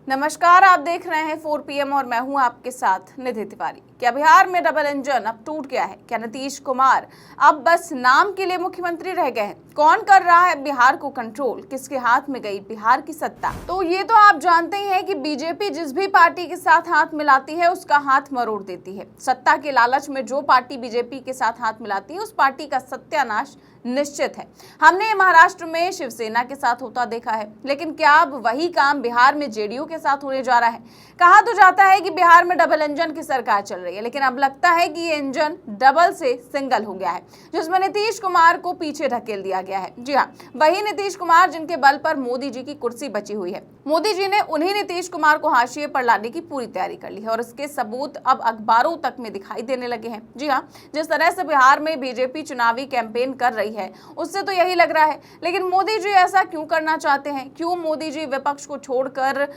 नमस्कार, आप देख रहे हैं 4 PM और मैं हूं आपके साथ निधि तिवारी। क्या बिहार में डबल इंजन अब टूट गया है? क्या नीतीश कुमार अब बस नाम के लिए मुख्यमंत्री रह गए हैं? कौन कर रहा है बिहार को कंट्रोल? किसके हाथ में गई बिहार की सत्ता? तो ये तो आप जानते ही हैं कि बीजेपी जिस भी पार्टी के साथ हाथ मिलाती है उसका हाथ मरोड़ देती है। सत्ता के लालच में जो पार्टी बीजेपी के साथ हाथ मिलाती है उस पार्टी का सत्यानाश निश्चित है। हमने महाराष्ट्र में शिवसेना के साथ होता देखा है, लेकिन क्या अब वही काम बिहार में जेडीयू के साथ होने जा रहा है? कहा तो जाता है कि बिहार में डबल इंजन की सरकार चल रही है, लेकिन अब लगता है कि ये इंजन डबल से सिंगल हो गया है, जिसमें नीतीश कुमार को पीछे ढकेल दिया गया है। जी हाँ, वही नीतीश कुमार जिनके बल पर मोदी जी की कुर्सी बची हुई है। मोदी जी ने उन्हीं नीतीश कुमार को हाशिए पर लाने की पूरी तैयारी कर ली है और इसके सबूत अब अखबारों तक में दिखाई देने लगे हैं। जी हाँ, जिस तरह से बिहार में बीजेपी चुनावी कैंपेन कर रही है उससे तो यही लग रहा है, लेकिन मोदी जी ऐसा क्यों करना चाहते हैं? क्यों मोदी जी विपक्ष को छोड़कर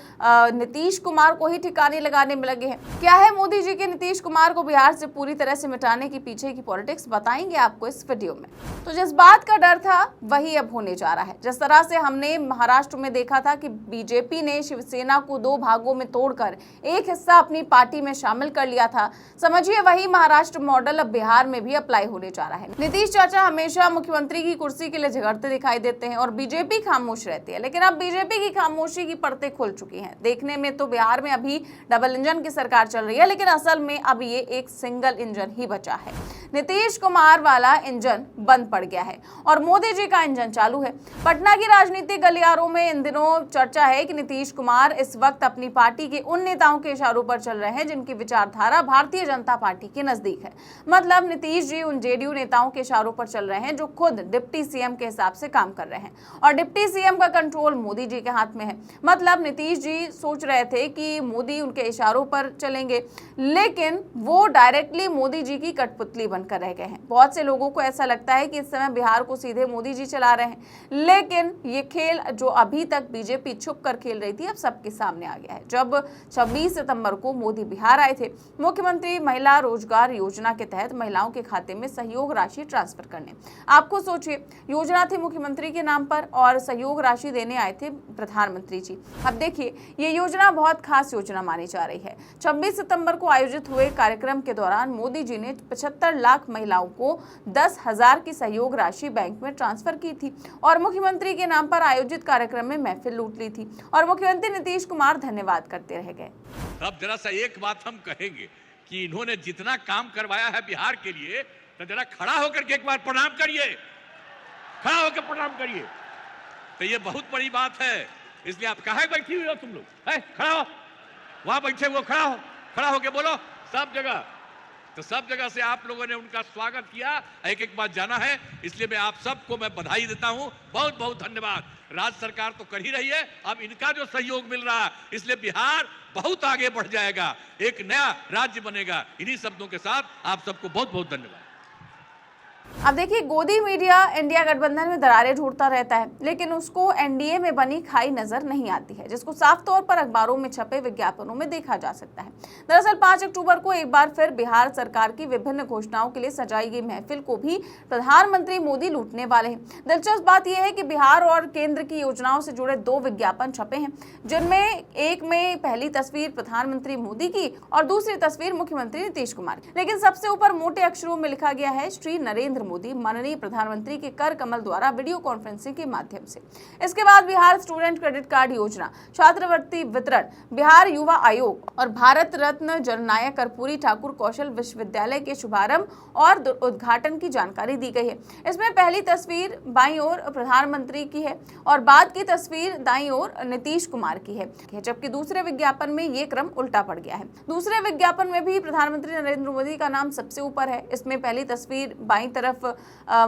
नीतीश कुमार को ही ठिकाने लगाने में लगे हैं? क्या है मोदी जी के नीतीश कुमार को बिहार से पूरी तरह से मिटाने के पीछे की पॉलिटिक्स, बताएंगे आपको इस वीडियो में। तो जिस बात का डर था वही अब होने जा रहा है। जिस तरह से हमने महाराष्ट्र में देखा था कि बीजेपी ने शिवसेना को 2 भागों में तोड़कर एक हिस्सा अपनी पार्टी में शामिल कर लिया था, समझिए वही महाराष्ट्र मॉडल अब बिहार में भी अप्लाई होने जा रहा है। नीतीश चाचा हमेशा मुख्यमंत्री की कुर्सी के लिए झगड़ते दिखाई देते हैं और बीजेपी खामोश रहती है, लेकिन अब बीजेपी की खामोशी की परतें खुल चुकी हैं। देखने में तो बिहार में अभी डबल इंजन की सरकार चल रही है, लेकिन असल में अब ये एक सिंगल इंजन ही बचा है। नीतीश कुमार वाला इंजन बंद पड़ गया है और मोदी जी का इंजन चालू है। पटना की राजनीतिक गलियारों में इन दिनों चर्चा है कि नीतीश कुमार इस वक्त अपनी पार्टी के उन नेताओं के इशारों पर चल रहे हैं जिनकी विचारधारा भारतीय जनता पार्टी के नजदीक है। मतलब नीतीश जी उन जेडीयू नेताओं के इशारों पर चल रहे हैं जो खुद डिप्टी सीएम के हिसाब से काम कर रहे हैं और डिप्टी सीएम का कंट्रोल मोदी जी के हाथ में है। मतलब नीतीश जी सोच रहे थे कि मोदी उनके इशारों पर चलेंगे, लेकिन वो डायरेक्टली मोदी जी की कठपुतली बनकर रह गए हैं। बहुत से लोगों को ऐसा लगता है कि इस समय बिहार को सीधे मोदी जी चला रहे हैं, लेकिन ये खेल जो अभी तक बीजेपी छुप कर खेल रही थी अब सबके सामने आ गया है। जब 26 सितंबर को मोदी बिहार आए थे मुख्यमंत्री महिला रोजगार योजना के तहत महिलाओं के खाते में सहयोग राशि ट्रांसफर करने, आपको सोचिए, योजना थी मुख्यमंत्री के नाम पर और सहयोग राशि देने आए थे प्रधानमंत्री जी। अब देखिए, ये योजना बहुत खास योजना मानी जा रही है। 26 सितंबर को आयोजित हुए कार्यक्रम के दौरान मोदी जी ने 75 लाख महिलाओं को 10,000 की सहयोग राशि बैंक में ट्रांसफर की थी और मुख्यमंत्री के नाम पर आयोजित कार्यक्रम में महफिल लूट ली थी और मुख्यमंत्री नीतीश कुमार धन्यवाद करते रह गए। अब जरा सा एक बात हम कहेंगे कि इन्होंने जितना काम करवाया है बिहार के लिए, तो जरा खड़ा होकर के एक बार प्रणाम करिए, खड़ा होकर प्रणाम करिए। तो ये बहुत बड़ी बात है, इसलिए आप कहाँ बैठी हुई हो तुम लोग? खड़ा हो, वहां बैठे हुए खड़ा होके बोलो सब जगह। तो सब जगह से आप लोगों ने उनका स्वागत किया, एक एक बात जाना है, इसलिए मैं आप सबको मैं बधाई देता हूं। बहुत बहुत धन्यवाद। राज्य सरकार तो कर ही रही है, अब इनका जो सहयोग मिल रहा है इसलिए बिहार बहुत आगे बढ़ जाएगा, एक नया राज्य बनेगा। इन्हीं शब्दों के साथ आप सबको बहुत बहुत धन्यवाद। अब देखिए, गोदी मीडिया इंडिया गठबंधन में दरारें ढूंढता रहता है, लेकिन उसको एनडीए में बनी खाई नजर नहीं आती है, जिसको साफ तौर पर अखबारों में छपे विज्ञापनों में देखा जा सकता है। दरअसल 5 अक्टूबर को एक बार फिर बिहार सरकार की विभिन्न घोषणाओं के लिए सजाई गई महफिल को भी प्रधानमंत्री मोदी लूटने वाले हैं। दिलचस्प बात यह है कि बिहार और केंद्र की योजनाओं से जुड़े 2 विज्ञापन छपे हैं, जिनमें एक में पहली तस्वीर प्रधानमंत्री मोदी की और दूसरी तस्वीर मुख्यमंत्री नीतीश कुमार, लेकिन सबसे ऊपर मोटे अक्षरों में लिखा गया है श्री नरेंद्र मोदी माननीय प्रधानमंत्री के कर कमल द्वारा वीडियो कॉन्फ्रेंसिंग के माध्यम से। इसके बाद बिहार स्टूडेंट क्रेडिट कार्ड योजना, छात्रवृत्ति वितरण, बिहार युवा आयोग और भारत रत्न जननायक कर्पूरी ठाकुर कौशल विश्वविद्यालय के शुभारंभ और उद्घाटन की जानकारी दी गई है। इसमें पहली तस्वीर बाईं ओर प्रधानमंत्री की है और बाद की तस्वीर दाईं ओर नीतीश कुमार की है, जबकि दूसरे विज्ञापन में ये क्रम उल्टा पड़ गया है। दूसरे विज्ञापन में भी प्रधानमंत्री नरेंद्र मोदी का नाम सबसे ऊपर है। इसमें पहली तस्वीर बाईं तरफ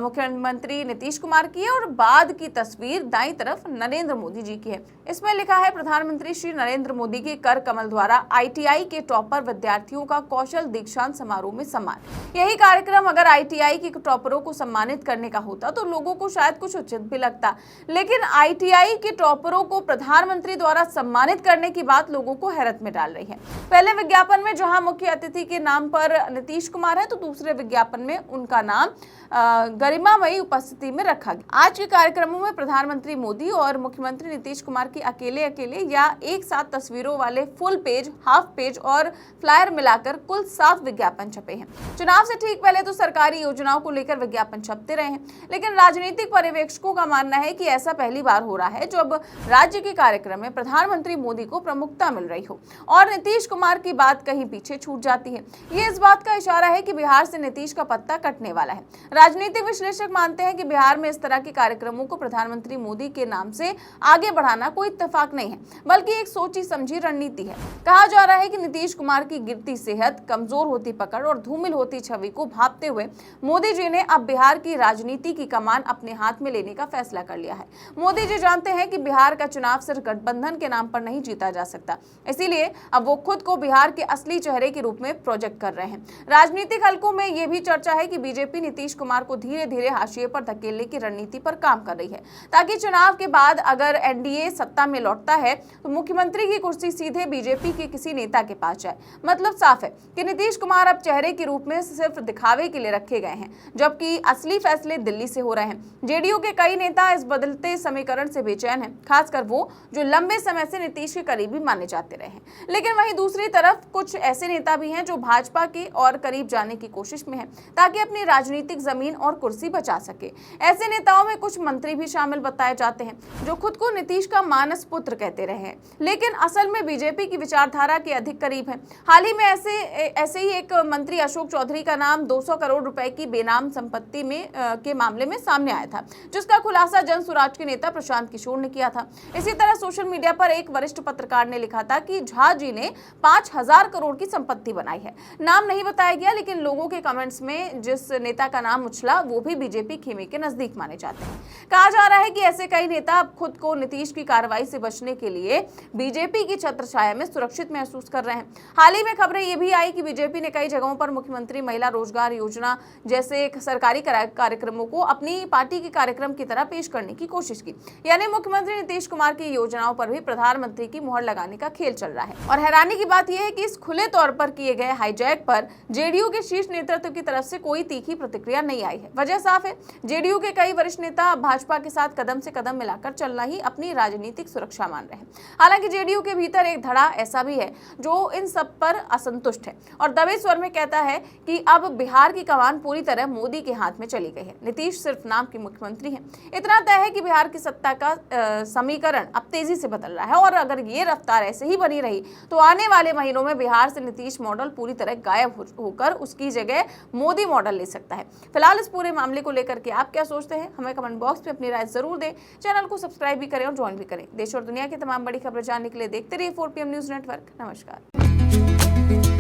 मुख्यमंत्री नीतीश कुमार की है और बाद की तस्वीर दाईं तरफ नरेंद्र मोदी जी की है। इसमें लिखा है प्रधानमंत्री श्री नरेंद्र मोदी के कर कमल द्वारा आईटीआई के टॉपर विद्यार्थियों का कौशल दीक्षांत समारोह में सम्मान। यही कार्यक्रम अगर आईटीआई के टॉपरों को सम्मानित करने का होता तो लोगों को शायद कुछ उचित भी लगता, लेकिन आईटीआई के टॉपरों को प्रधानमंत्री द्वारा सम्मानित करने की बात लोगों को हैरत में डाल रही है। पहले विज्ञापन में जहां मुख्य अतिथि के नाम पर नीतीश कुमार है, तो दूसरे विज्ञापन में उनका नाम गरिमामयी उपस्थिति में रखा गया। आज के कार्यक्रमों में प्रधानमंत्री मोदी और मुख्यमंत्री नीतीश कुमार की अकेले या एक साथ तस्वीरों वाले फुल पेज, हाफ पेज और फ्लायर मिलाकर कुल 7 विज्ञापन छपे हैं। चुनाव से ठीक पहले तो सरकारी योजनाओं को लेकर विज्ञापन छपते रहे हैं, लेकिन राजनीतिक पर्यवेक्षकों का मानना है कि ऐसा पहली बार हो रहा है जब राज्य के कार्यक्रम में प्रधानमंत्री मोदी को प्रमुखता मिल रही हो और नीतीश कुमार की बात कहीं पीछे छूट जाती है। ये इस बात का इशारा है कि बिहार से नीतीश का पत्ता कटने वाला है। राजनीतिक विश्लेषक मानते हैं कि बिहार में इस तरह के कार्यक्रमों को प्रधानमंत्री मोदी के नाम से आगे बढ़ाना कोई इत्तेफाक नहीं है, बल्कि एक सोची समझी रणनीति है। कहा जा रहा है कि नीतीश कुमार की गिरती सेहत, कमजोर होती पकड़ और धूमिल होती छवि को भांपते हुए मोदी जी ने अब बिहार की राजनीति की कमान अपने हाथ में लेने का फैसला कर लिया है। मोदी जी जानते हैं कि बिहार का चुनाव सिर्फ गठबंधन के नाम पर नहीं जीता जा सकता, इसीलिए अब वो खुद को बिहार के असली चेहरे के रूप में प्रोजेक्ट कर रहे हैं। राजनीतिक हलकों में यह भी चर्चा है कि बीजेपी नीतीश कुमार को धीरे धीरे हाशिए पर धकेलने की रणनीति पर काम कर रही है, ताकि चुनाव के बाद अगर एनडीए सत्ता में लौटता है तो मुख्यमंत्री की कुर्सी सीधे बीजेपी के किसी नेता के पास जाए। मतलब साफ है कि नीतीश कुमार अब चेहरे के रूप में सिर्फ दिखावे के लिए रखे गए हैं, जबकि असली फैसले दिल्ली से हो रहे हैं। जेडीयू के कई नेता इस बदलते समीकरण से बेचैन हैं, खासकर वो जो लंबे समय से नीतीश के करीबी माने जाते रहे हैं। लेकिन वहीं दूसरी तरफ कुछ ऐसे नेता भी हैं जो भाजपा के और करीब जाने की कोशिश में हैं, ताकि अपनी राजनीतिक जमीन और कुर्सी बचा सके। ऐसे नेताओं में कुछ मंत्री भी शामिल बताए जाते हैं जो खुद को नीतीश का मानस पुत्र कहते रहे हैं, लेकिन असल में बीजेपी की विचारधारा के अधिक करीब हैं। हाल ही में ऐसे ही एक मंत्री अशोक चौधरी का नाम 200 करोड़ रुपए की बेनाम संपत्ति में के मामले में सामने आया था, जिसका खुलासा जन सुराज के नेता प्रशांत किशोर ने किया था। इसी तरह सोशल मीडिया पर एक वरिष्ठ पत्रकार ने लिखा था कि झा जी ने 5000 करोड़ की संपत्ति बनाई है। नाम नहीं बताया गया, लेकिन लोगों के कमेंट्स में जिस नेता का नाम उछला वो भी बीजेपी खेमे के नजदीक माने जाते हैं। कहा जा रहा है कि ऐसे कई नेता अब खुद को नीतीश की कार्रवाई से बचने के लिए बीजेपी की छत्रछाया में सुरक्षित महसूस कर रहे हैं। हाल ही में खबरें ये भी आई कि बीजेपी ने कई जगहों पर मुख्यमंत्री महिला रोजगार योजना जैसे सरकारी कार्यक्रमों को अपनी पार्टी के कार्यक्रम की तरह पेश करने की कोशिश की, यानी मुख्यमंत्री नीतीश कुमार की योजनाओं पर भी प्रधानमंत्री की मुहर लगाने का खेल चल रहा है। और हैरानी की बात यह है कि इस खुले तौर पर किए गए हाईजैक पर जेडीयू के शीर्ष नेतृत्व की तरफ से कोई तीखी प्रतिक्रिया नहीं आई है। वजह साफ है, जेडीयू के कई वरिष्ठ नेता भाजपा के साथ कदम से कदम मिलाकर चलना ही अपनी राजनीतिक सुरक्षा मान रहे हैं। हालांकि जेडीयू के भीतर एक धड़ा ऐसा भी है जो इन सब पर असंतुष्ट है और दबे स्वर में कहता है कि अब बिहार की कमान पूरी तरह मोदी के हाथ में चली गई है। नीतीश सिर्फ नाम के मुख्यमंत्री हैं। इतना तय है कि बिहार की सत्ता का समीकरण अब तेजी से बदल रहा है और अगर ये रफ्तार ऐसे ही बनी रही तो आने वाले महीनों में बिहार से नीतीश मॉडल पूरी तरह गायब होकर उसकी जगह मोदी मॉडल ले सकता है। फिलहाल इस पूरे मामले को लेकर के आप क्या सोचते हैं, हमें कमेंट बॉक्स में अपनी राय जरूर दें। चैनल को सब्सक्राइब भी करें और ज्वाइन भी करें। देश और दुनिया की तमाम बड़ी खबरें जानने के लिए देखते रहिए 4PM न्यूज नेटवर्क। नमस्कार।